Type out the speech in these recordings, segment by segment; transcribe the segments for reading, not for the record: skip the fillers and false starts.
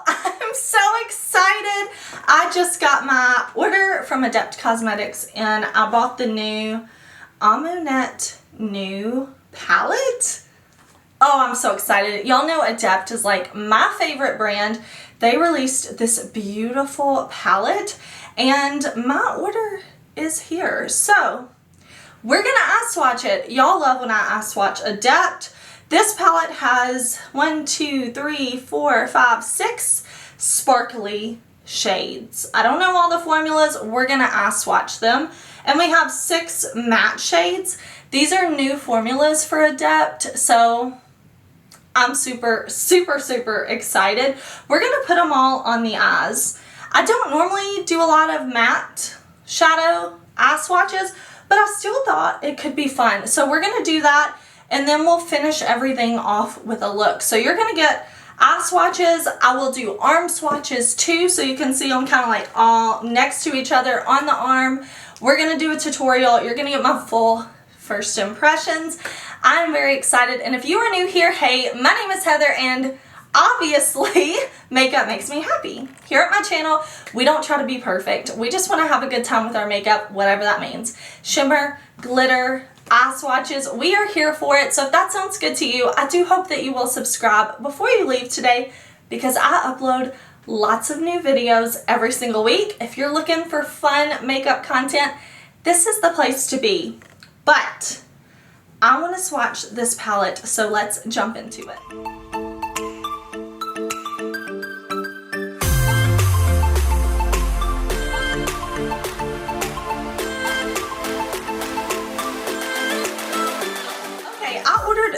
I'm so excited. I just got my order from Adept Cosmetics and I bought the new Amunet new palette. Oh, I'm so excited. Y'all know Adept is like my favorite brand. They released this beautiful palette and my order is here. So we're gonna eye swatch it. Y'all love when I eye swatch Adept. This palette has 1, 2, 3, 4, 5, 6 sparkly shades. I don't know all the formulas. We're gonna eye swatch them. And we have 6 matte shades. These are new formulas for Adept, so I'm super, super, super excited. We're gonna put them all on the eyes. I don't normally do a lot of matte shadow eye swatches, but I still thought it could be fun. So we're gonna do that, and then we'll finish everything off with a look. So you're gonna get eye swatches. I will do arm swatches too, so you can see them kind of like all next to each other on the arm. We're gonna do a tutorial. You're gonna get my full first impressions. I'm very excited, and if you are new here, hey, my name is Heather, and obviously makeup makes me happy. Here at my channel, we don't try to be perfect. We just want to have a good time with our makeup, whatever that means. Shimmer, glitter, eye swatches, we are here for it. So if that sounds good to you, I do hope that you will subscribe before you leave today, because I upload lots of new videos every single week. If you're looking for fun makeup content, this is the place to be. But I want to swatch this palette, so let's jump into it.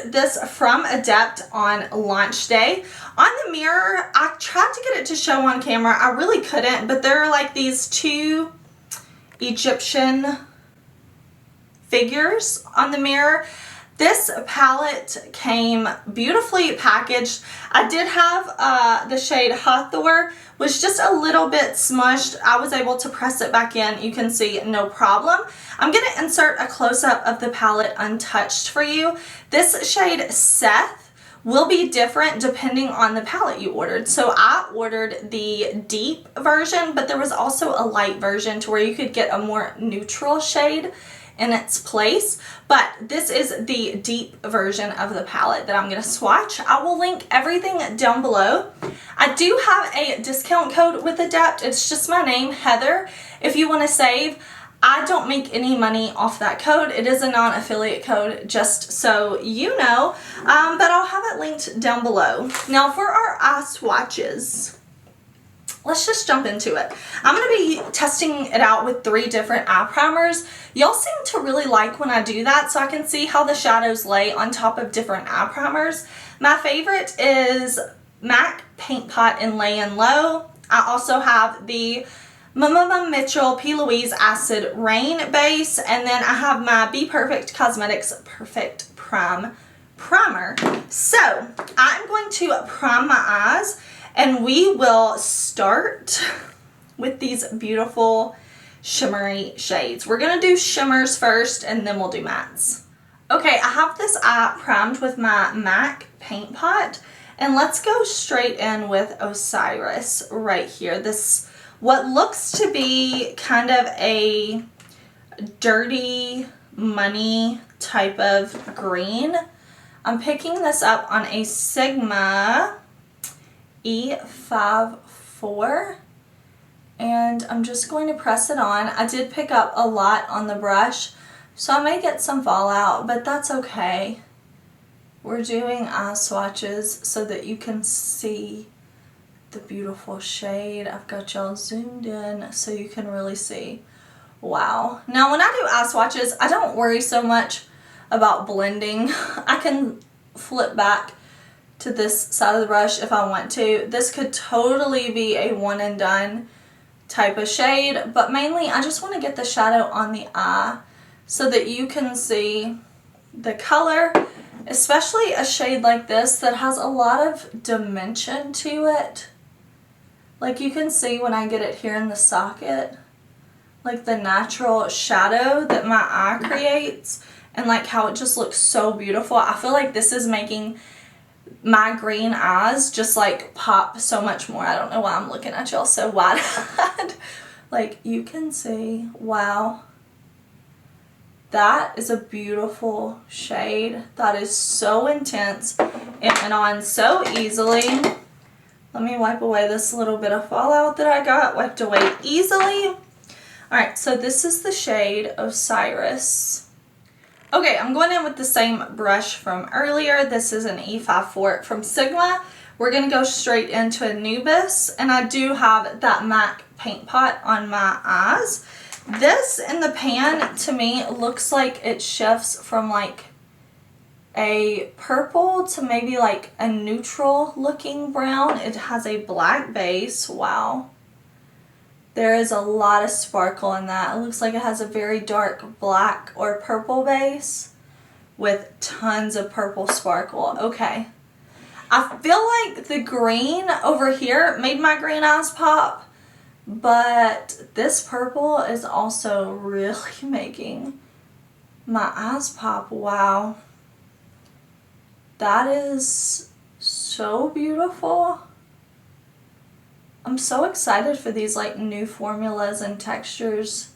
This from Adept on launch day. On the mirror, I tried to get it to show on camera. I really couldn't, but there are like these 2 Egyptian figures on the mirror. This palette came beautifully packaged. I did have the shade Hathor, was just a little bit smushed. I was able to press it back in. You can see no problem. I'm going to insert a close-up of the palette untouched for you. This shade Seth will be different depending on the palette you ordered. So I ordered the deep version, but there was also a light version to where you could get a more neutral shade in its place, but this is the deep version of the palette that I'm going to swatch. I will link everything down below. I do have a discount code with Adept. It's just my name, Heather. If you want to save, I don't make any money off that code. It is a non-affiliate code, just so you know, but I'll have it linked down below. Now for our eye swatches, let's just jump into it. I'm going to be testing it out with 3 different eye primers. Y'all seem to really like when I do that, so I can see how the shadows lay on top of different eye primers. My favorite is MAC Paint Pot in LAYIN Low. I also have the Mama Mitchell P. Louise Acid Rain base, and then I have my BPERFECT Cosmetics Perfect Prime Primer. So I'm going to prime my eyes, and we will start with these beautiful shimmery shades. We're going to do shimmers first, and then we'll do mattes. Okay, I have this eye primed with my MAC Paint Pot, and let's go straight in with Osiris right here. This, what looks to be kind of a dirty money type of green. I'm picking this up on a Sigma E54, and I'm just going to press it on. I did pick up a lot on the brush, so I may get some fallout, but that's okay. We're doing eye swatches so that you can see the beautiful shade. I've got y'all zoomed in so you can really see. Wow. Now when I do eye swatches, I don't worry so much about blending. I can flip back to this side of the brush if I want to. This could totally be a one and done type of shade, but mainly I just want to get the shadow on the eye so that you can see the color, especially a shade like this that has a lot of dimension to it. Like you can see when I get it here in the socket, like the natural shadow that my eye creates, and like how it just looks so beautiful. I feel like this is making my green eyes just like pop so much more. I don't know why I'm looking at y'all so wide-eyed. Like you can see, wow. That is a beautiful shade. That is so intense. It went on so easily. Let me wipe away this little bit of fallout that I got. Wiped away easily. Alright, so this is the shade Osiris. Okay, I'm going in with the same brush from earlier. This is an E54 from Sigma. We're going to go straight into Anubis. And I do have that MAC paint pot on my eyes. This in the pan, to me, looks like it shifts from like a purple to maybe like a neutral looking brown. It has a black base. Wow. There is a lot of sparkle in that. It looks like it has a very dark black or purple base with tons of purple sparkle. Okay. I feel like the green over here made my green eyes pop, but this purple is also really making my eyes pop. Wow. That is so beautiful. I'm so excited for these like new formulas and textures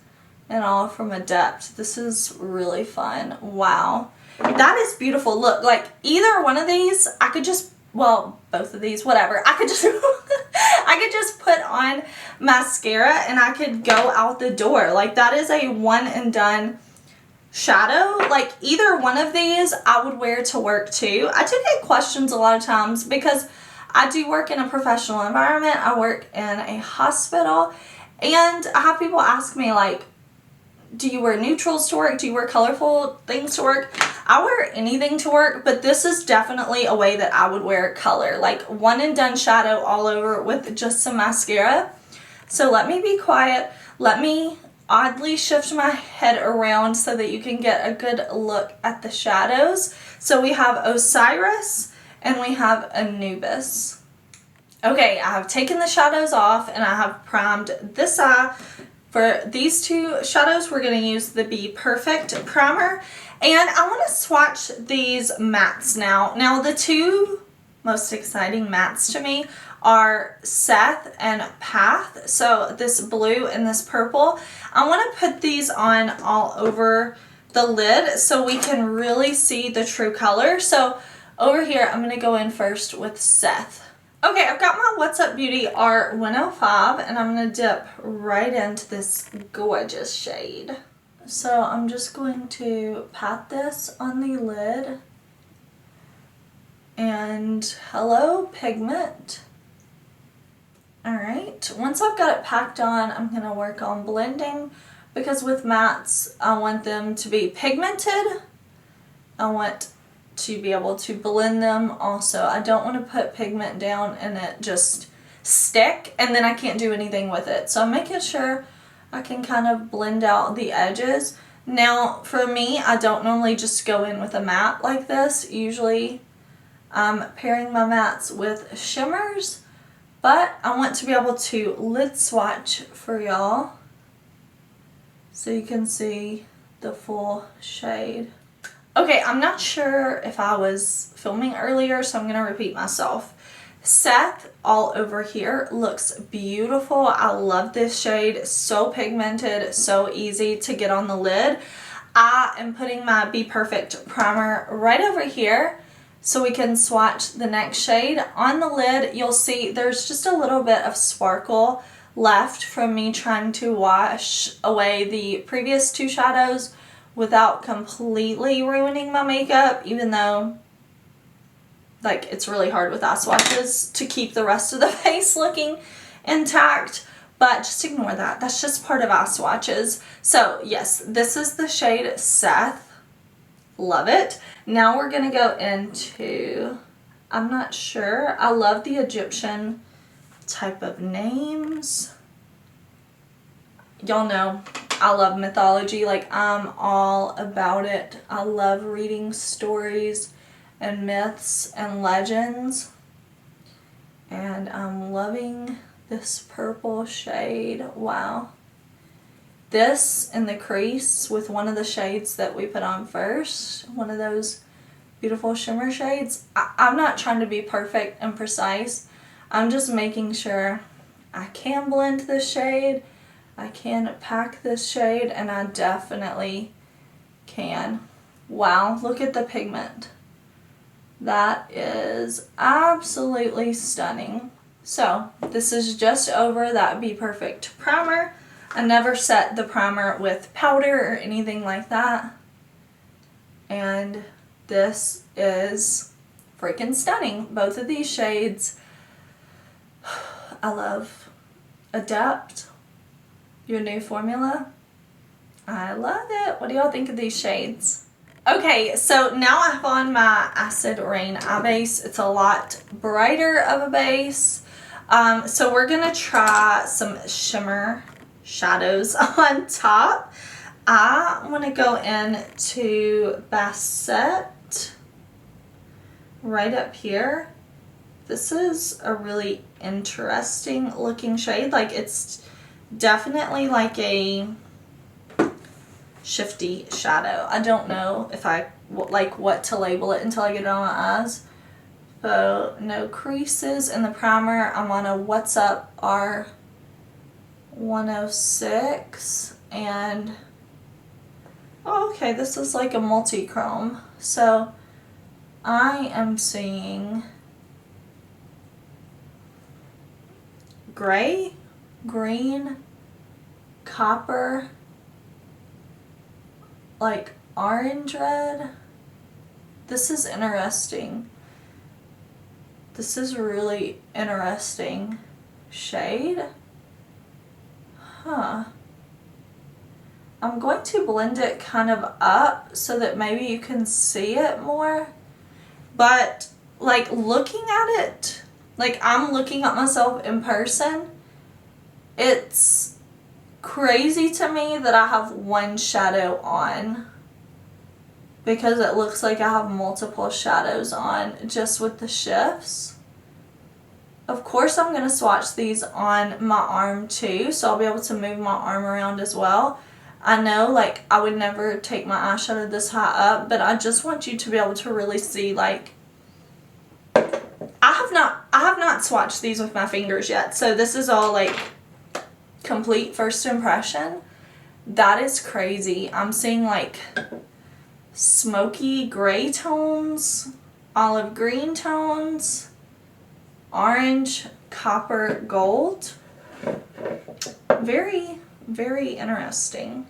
and all from Adept. This is really fun. Wow. That is beautiful. Look, like either one of these, I could just, well, both of these, whatever. I could just I could just put on mascara and I could go out the door. Like that is a one and done shadow. Like either one of these I would wear to work too. I do get questions a lot of times because I do work in a professional environment. I work in a hospital and I have people ask me like, do you wear neutrals to work? Do you wear colorful things to work? I wear anything to work, but this is definitely a way that I would wear color. Like one and done shadow all over with just some mascara. So let me be quiet. Let me oddly shift my head around so that you can get a good look at the shadows. So we have Osiris and we have Anubis. Okay, I have taken the shadows off and I have primed this eye. For these two shadows, we're going to use the BPERFECT primer. And I want to swatch these mattes now. Now, the two most exciting mattes to me are Seth and Path. So this blue and this purple. I want to put these on all over the lid so we can really see the true color. So over here, I'm going to go in first with Seth. Okay, I've got my What's Up Beauty R105 and I'm going to dip right into this gorgeous shade. So I'm just going to pat this on the lid. And hello, pigment. Alright, once I've got it packed on, I'm going to work on blending because with mattes, I want them to be pigmented. I want to be able to blend them also. I don't want to put pigment down and it just stick and then I can't do anything with it. So I'm making sure I can kind of blend out the edges. Now for me, I don't normally just go in with a matte like this. Usually I'm pairing my mattes with shimmers, but I want to be able to lid swatch for y'all so you can see the full shade. Okay, I'm not sure if I was filming earlier, so I'm going to repeat myself. Seth, all over here, looks beautiful. I love this shade. So pigmented, so easy to get on the lid. I am putting my BPERFECT primer right over here so we can swatch the next shade. On the lid, you'll see there's just a little bit of sparkle left from me trying to wash away the previous two shadows without completely ruining my makeup, even though like it's really hard with eye swatches to keep the rest of the face looking intact, but just ignore that. That's just part of eye swatches. So yes, this is the shade Seth. Love it. Now we're gonna go into, I'm not sure, I love the Egyptian type of names. Y'all know I love mythology, like I'm all about it. I love reading stories and myths and legends. And I'm loving this purple shade. Wow. This in the crease with one of the shades that we put on first. One of those beautiful shimmer shades. I'm not trying to be perfect and precise. I'm just making sure I can blend this shade, I can pack this shade, and I definitely can. Wow, look at the pigment. That is absolutely stunning. So this is just over that BPERFECT primer. I never set the primer with powder or anything like that. And this is freaking stunning. Both of these shades, I love. Adept, your new formula. I love it. What do y'all think of these shades? Okay, so now I have on my Acid Rain eye base. It's a lot brighter of a base. So we're gonna try some shimmer shadows on top. I want to go into Bassett right up here. This is a really interesting looking shade. Like, it's definitely like a shifty shadow. I don't know if I like what to label it until I get it on my eyes. So no creases in the primer. I'm on a What's Up R106 and oh, okay, this is like a multi-chrome. So I am seeing gray, green, copper, like orange red. This is interesting. This is really interesting shade. Huh. I'm going to blend it kind of up so that maybe you can see it more. But like looking at it, like I'm looking at myself in person, it's crazy to me that I have one shadow on because it looks like I have multiple shadows on just with the shifts. Of course I'm going to swatch these on my arm too, so I'll be able to move my arm around as well. I know, like, I would never take my eyeshadow this high up, but I just want you to be able to really see, like, I have not swatched these with my fingers yet, so this is all, like, complete first impression. That is crazy. I'm seeing, like, smoky gray tones, olive green tones, orange, copper, gold. Very, very interesting.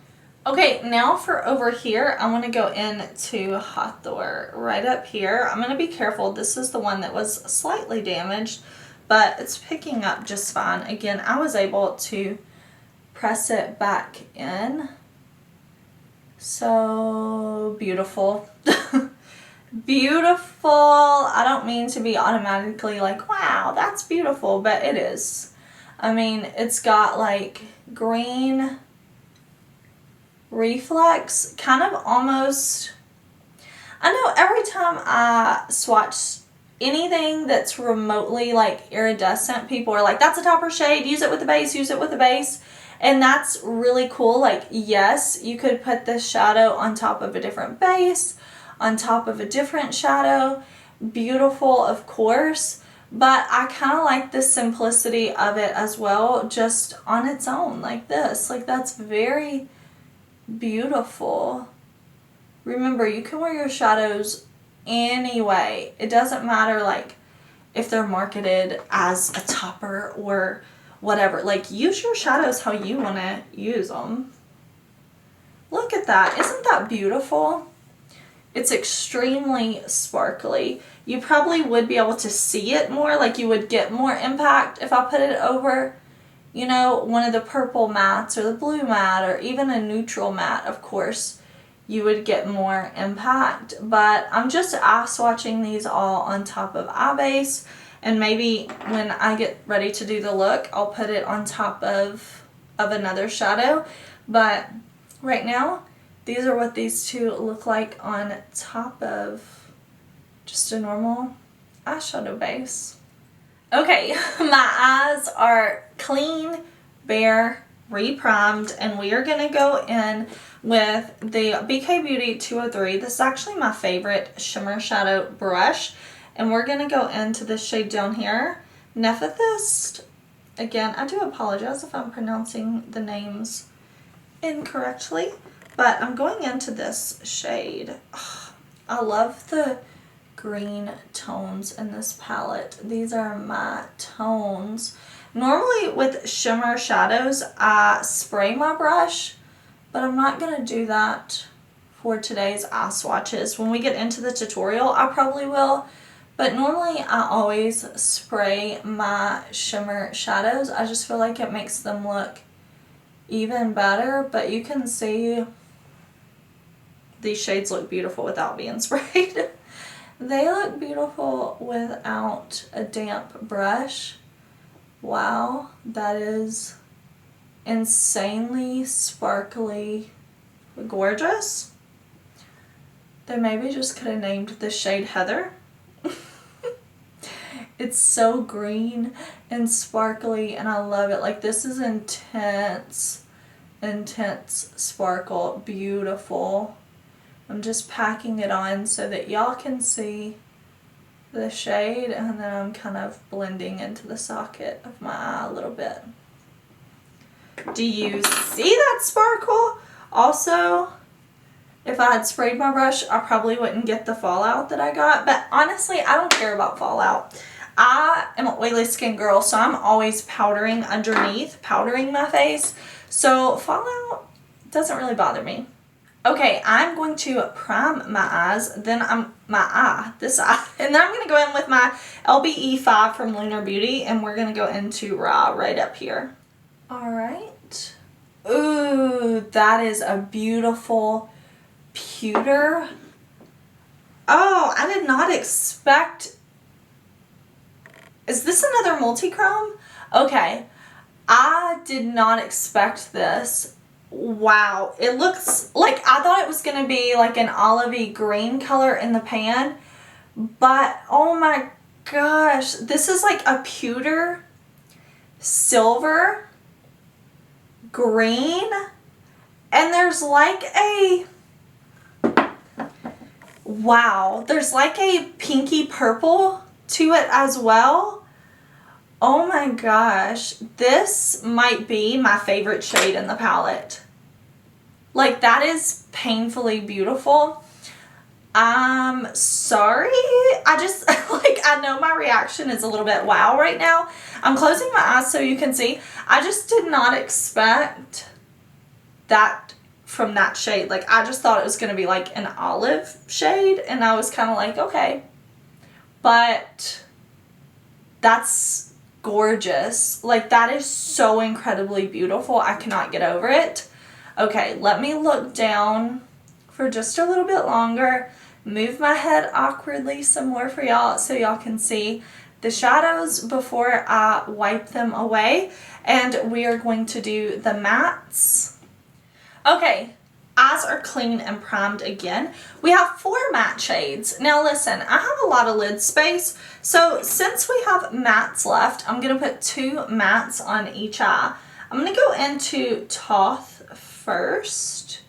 Okay, now for over here, I want to go into Hathor right up here. I'm going to be careful. This is the one that was slightly damaged, but it's picking up just fine. Again, I was able to press it back in. So beautiful. Beautiful. I don't mean to be automatically like, wow, that's beautiful, but it is. I mean, it's got like green reflex, kind of almost, I know every time I swatch anything that's remotely like iridescent, people are like, that's a topper shade, use it with the base, use it with the base. And that's really cool. Like, yes, you could put this shadow on top of a different base, on top of a different shadow. Beautiful, of course. But I kind of like the simplicity of it as well, just on its own, like this. Like, that's very beautiful. Remember, you can wear your shadows anyway. It doesn't matter, like, if they're marketed as a topper or whatever. Like, use your shadows how you want to use them. Look at that. Isn't that beautiful? It's extremely sparkly. You probably would be able to see it more, like you would get more impact if I put it over, you know, one of the purple mattes or the blue matte or even a neutral matte. Of course, you would get more impact, but I'm just eye swatching these all on top of eye base, and maybe when I get ready to do the look, I'll put it on top of another shadow. But right now, these are what these two look like on top of just a normal eyeshadow base. Okay, my eyes are clean, bare, re-primed, and we are going to go in with the BK Beauty 203. This is actually my favorite shimmer shadow brush. And we're going to go into this shade down here, Nephthist. Again, I do apologize if I'm pronouncing the names incorrectly, but I'm going into this shade. Oh, I love the green tones in this palette. These are my tones. Normally with shimmer shadows, I spray my brush, but I'm not going to do that for today's eye swatches. When we get into the tutorial, I probably will. But normally I always spray my shimmer shadows. I just feel like it makes them look even better. But you can see these shades look beautiful without being sprayed. They look beautiful without a damp brush. Wow, that is insanely sparkly gorgeous. They maybe just could have named the shade Heather. It's so green and sparkly and I love it. Like, this is intense sparkle. Beautiful. I'm just packing it on so that y'all can see the shade, and then I'm kind of blending into the socket of my eye a little bit. Do you see that sparkle? Also, if I had sprayed my brush, I probably wouldn't get the fallout that I got, but honestly, I don't care about fallout. I am an oily skin girl, so I'm always powdering underneath, powdering my face, so fallout doesn't really bother me. Okay, I'm going to prime my eyes, then this eye, and then I'm going to go in with my LBE5 from Lunar Beauty, and we're going to go into Raw right up here. Alright. Ooh, that is a beautiful pewter. Oh, I did not expect. Is this another multi-chrome? Okay, I did not expect this. Wow, it looks like, I thought it was going to be like an olivey green color in the pan, but oh my gosh, this is like a pewter, silver, green, and there's like a, wow, there's like a pinky purple to it as well. Oh my gosh, this might be my favorite shade in the palette. Like, that is painfully beautiful. I'm sorry. I just, like, I know my reaction is a little bit wow right now. I'm closing my eyes so you can see. I just did not expect that from that shade. Like, I just thought it was going to be like an olive shade, and I was kind of like, okay. But that's gorgeous. Like, that is so incredibly beautiful. I cannot get over it. Okay, let me look down for just a little bit longer, move my head awkwardly some more for y'all so y'all can see the shadows before I wipe them away, and we are going to do the mattes. Okay, eyes are clean and primed again. We have 4 matte shades. Now listen, I have a lot of lid space, so since we have mattes left, I'm going to put 2 mattes on each eye. I'm going to go into Toth first,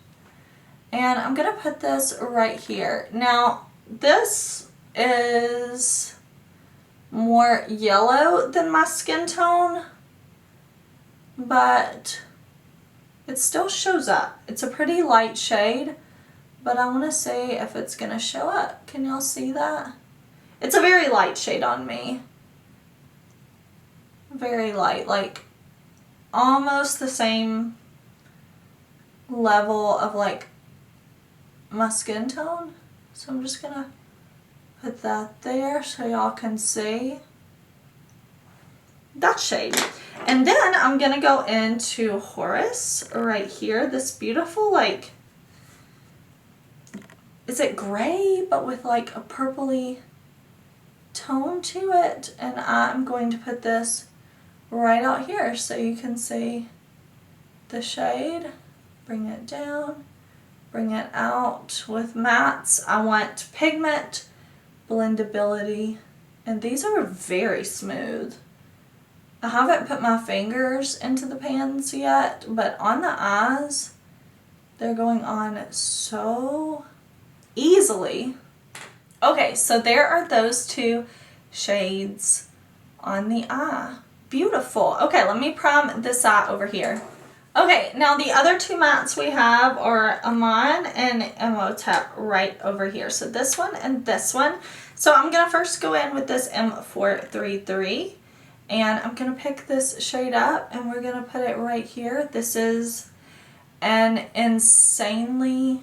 and I'm going to put this right here. Now, this is more yellow than my skin tone, but it still shows up. It's a pretty light shade, but I want to see if it's going to show up. Can y'all see that? It's a very light shade on me. Very light, like almost the same level of like my skin tone. So I'm just going to put that there so y'all can see that shade. And then I'm going to go into Horus right here. This beautiful, like, is it gray but with like a purpley tone to it? And I'm going to put this right out here so you can see the shade. Bring it down, bring it out. With mattes, I want pigment, blendability, and these are very smooth. I haven't put my fingers into the pans yet, but on the eyes, They're going on so easily. Okay, so there are those two shades on the eye. Beautiful. Okay, let me prime this eye over here. Okay, now the other two mattes we have are Amon and Imhotep right over here. So this one and this one. So I'm going to first go in with this M433 and I'm going to pick this shade up and we're going to put it right here. This is an insanely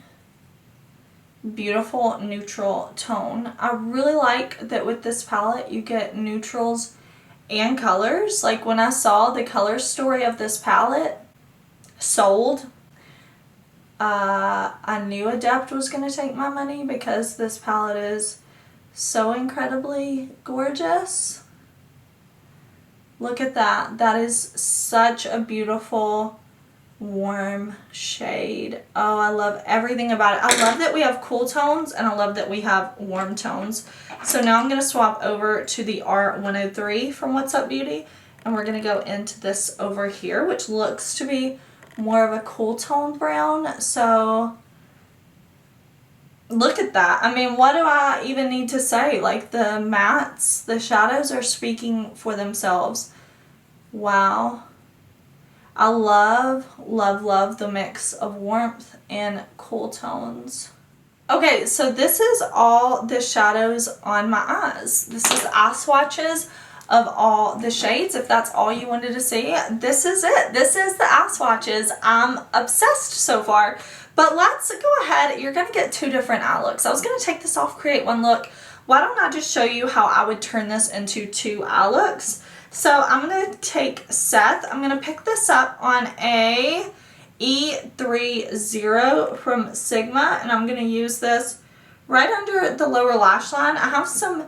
beautiful neutral tone. I really like that with this palette you get neutrals and colors. Like when I saw the color story of this palette sold, I knew Adept was going to take my money because this palette is so incredibly gorgeous. Look at that. That is such a beautiful warm shade. Oh, I love everything about it. I love that we have cool tones and I love that we have warm tones. So now I'm going to swap over to the R103 from What's Up Beauty and we're going to go into this over here, which looks to be more of a cool tone brown. So look at that. I mean, what do I even need to say? Like the mattes, the shadows are speaking for themselves. Wow. I love, love, love the mix of warmth and cool tones. Okay, so this is all the shadows on my eyes. This is eye swatches of all the shades. If that's all you wanted to see, this is it. This is the eye swatches. I'm obsessed so far. But let's go ahead. You're going to get two different eye looks. I was going to take this off, create one look. Why don't I just show you how I would turn this into two eye looks? So I'm going to take Seth. I'm going to pick this up on a E30 from Sigma. And I'm going to use this right under the lower lash line. I have some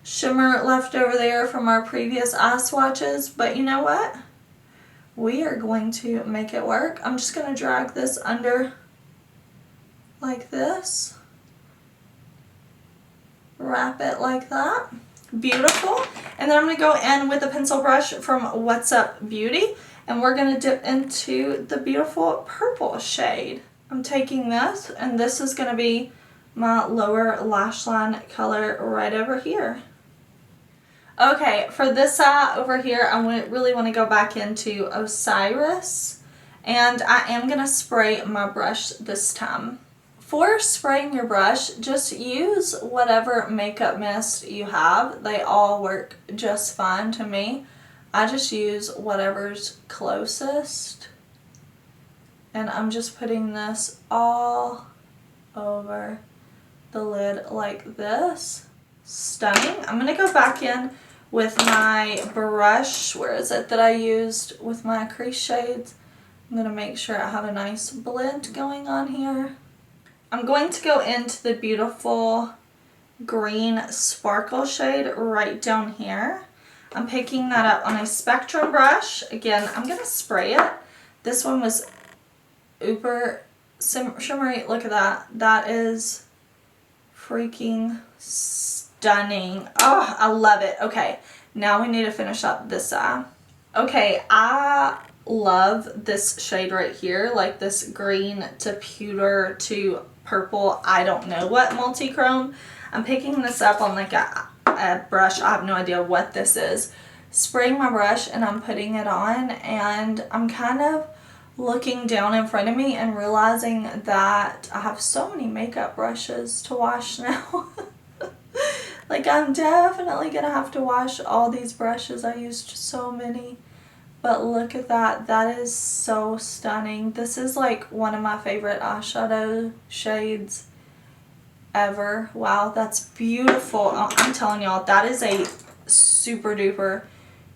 shimmer left over there from our previous eye swatches. But you know what? We are going to make it work. I'm just going to drag this under like this. Wrap it like that. Beautiful. And then I'm going to go in with a pencil brush from What's Up Beauty and we're going to dip into the beautiful purple shade. I'm taking this and this is going to be my lower lash line color right over here. Okay, for this eye over here, I really want to go back into Osiris and I am going to spray my brush this time. For spraying your brush, just use whatever makeup mist you have. They all work just fine to me. I just use whatever's closest. And I'm just putting this all over the lid like this. Stunning. I'm going to go back in with my brush. Where is it that I used with my crease shades? I'm going to make sure I have a nice blend going on here. I'm going to go into the beautiful green sparkle shade right down here. I'm picking that up on a Spectrum brush. Again, I'm going to spray it. This one was uber shimmery. Look at that. That is freaking stunning. Oh, I love it. Okay, now we need to finish up this eye. Okay, I love this shade right here, like this green to pewter to purple, I don't know what multi-chrome. I'm picking this up on like a brush. I have no idea what this is. Spraying my brush and I'm putting it on and I'm kind of looking down in front of me and realizing that I have so many makeup brushes to wash now. Like I'm definitely gonna have to wash all these brushes. I used so many. But look at that. That is so stunning. This is like one of my favorite eyeshadow shades ever. Wow, that's beautiful. Oh, I'm telling y'all, that is a super duper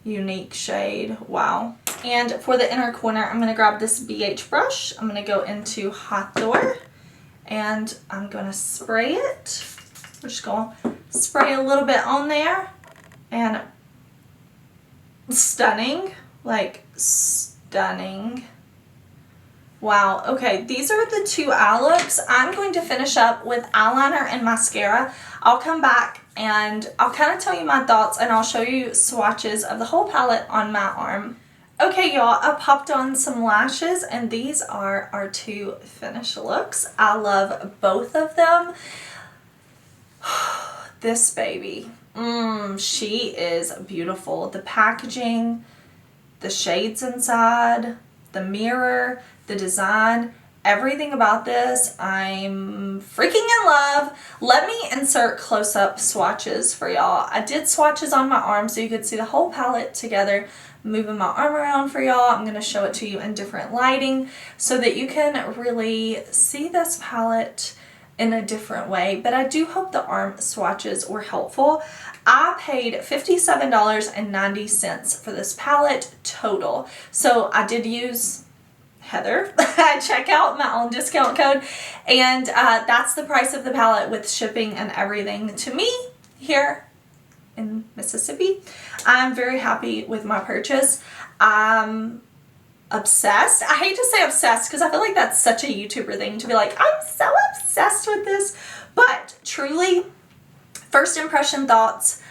unique shade. Wow. And for the inner corner, I'm going to grab this BH brush. I'm going to go into Hathor and I'm going to spray it. We're just going to spray a little bit on there and stunning. Like stunning. Wow. Okay, these are the two eye looks. I'm going to finish up with eyeliner and mascara. I'll come back and I'll kind of tell you my thoughts and I'll show you swatches of the whole palette on my arm. Okay, y'all, I popped on some lashes, and these are our two finished looks. I love both of them. This baby, she is beautiful. The packaging, the shades inside, the mirror, the design, everything about this, I'm freaking in love. Let me insert close-up swatches for y'all. I did swatches on my arm so you could see the whole palette together. Moving my arm around for y'all. I'm going to show it to you in different lighting so that you can really see this palette in a different way, but I do hope the arm swatches were helpful. I paid $57.90 for this palette total, so I did use Heather at checkout, my own discount code, and that's the price of the palette with shipping and everything to me here in Mississippi. I'm very happy with my purchase. I'm obsessed. I hate to say obsessed because I feel like that's such a YouTuber thing to be like, I'm so obsessed with this, but truly, first impression thoughts,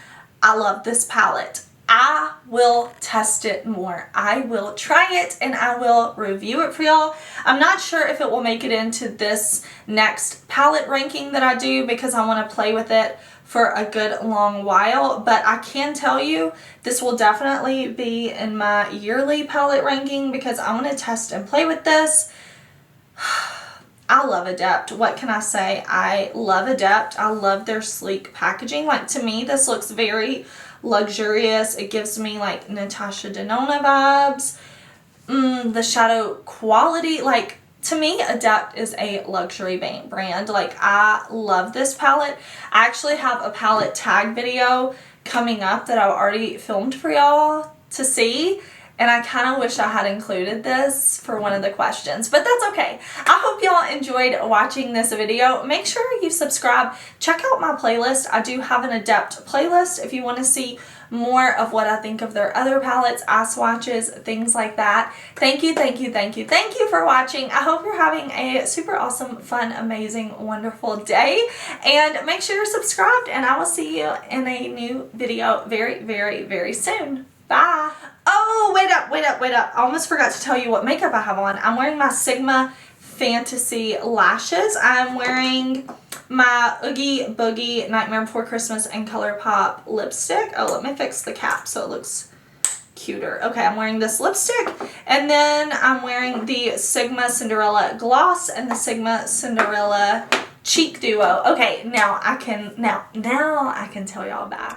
I love this palette. I will test it more. I will try it and I will review it for y'all. I'm not sure if it will make it into this next palette ranking that I do because I want to play with it for a good long while, but I can tell you this will definitely be in my yearly palette ranking because I want to test and play with this. I love Adept. What can I say? I love Adept. I love their sleek packaging. Like, to me, this looks very luxurious. It gives me like Natasha Denona vibes. The shadow quality, like, to me, Adept is a luxury brand. Like, I love this palette. I actually have a palette tag video coming up that I've already filmed for y'all to see. And I kind of wish I had included this for one of the questions, but that's okay. I hope y'all enjoyed watching this video. Make sure you subscribe. Check out my playlist. I do have an Adept playlist if you want to see more of what I think of their other palettes, eye swatches, things like that. Thank you, thank you, thank you, thank you for watching. I hope you're having a super awesome, fun, amazing, wonderful day. And make sure you're subscribed, and I will see you in a new video very, very, very soon. Bye. Oh, wait up. I almost forgot to tell you what makeup I have on. I'm wearing my Sigma Fantasy lashes. I'm wearing my OOGIE Boogie Nightmare Before Christmas and ColourPop lipstick. Oh, let me fix the cap so it looks cuter. Okay, I'm wearing this lipstick, and then I'm wearing the Sigma Cinderella gloss and the Sigma Cinderella cheek duo. Okay, now I can tell y'all bye.